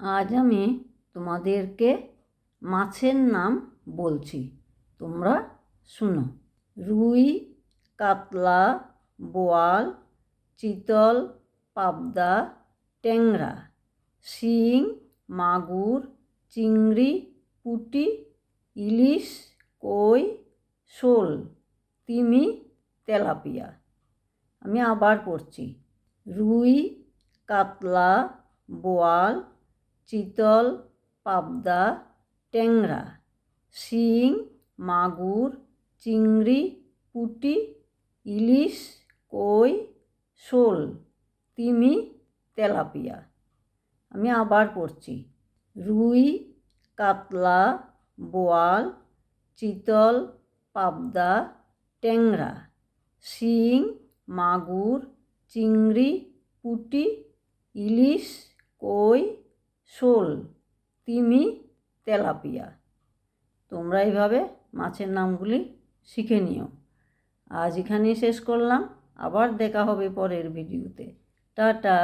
আজ আমি তোমাদেরকে মাছের নাম বলছি, তোমরা শুনো। রুই, কাতলা, বোয়াল, চিতল, পাবদা, ট্যাংরা, শিং, মাগুর, চিংড়ি, পুঁটি, ইলিশ, কই, শোল, তিমি, তেলাপিয়া। আমি আবার পড়ছি। রুই, কাতলা, বোয়াল, চিতল, পাবদা, ট্যাংরা, শিং, মাগুর, চিংড়ি, পুঁটি, ইলিশ, কই, শোল, তিমি, তেলাপিয়া। আমি আবার পড়ছি। রুই, কাতলা, বোয়াল, চিতল, পাবদা, ট্যাংরা, শিং, মাগুর, চিংড়ি, পুঁটি, ইলিশ, কই, শোল, তিমি, তেলাপিয়া। তোমরা এইভাবে মাছের নামগুলি শিখে নিও। আজ এখানেই শেষ করলাম, আবার দেখা হবে পরের ভিডিওতে। টাটা।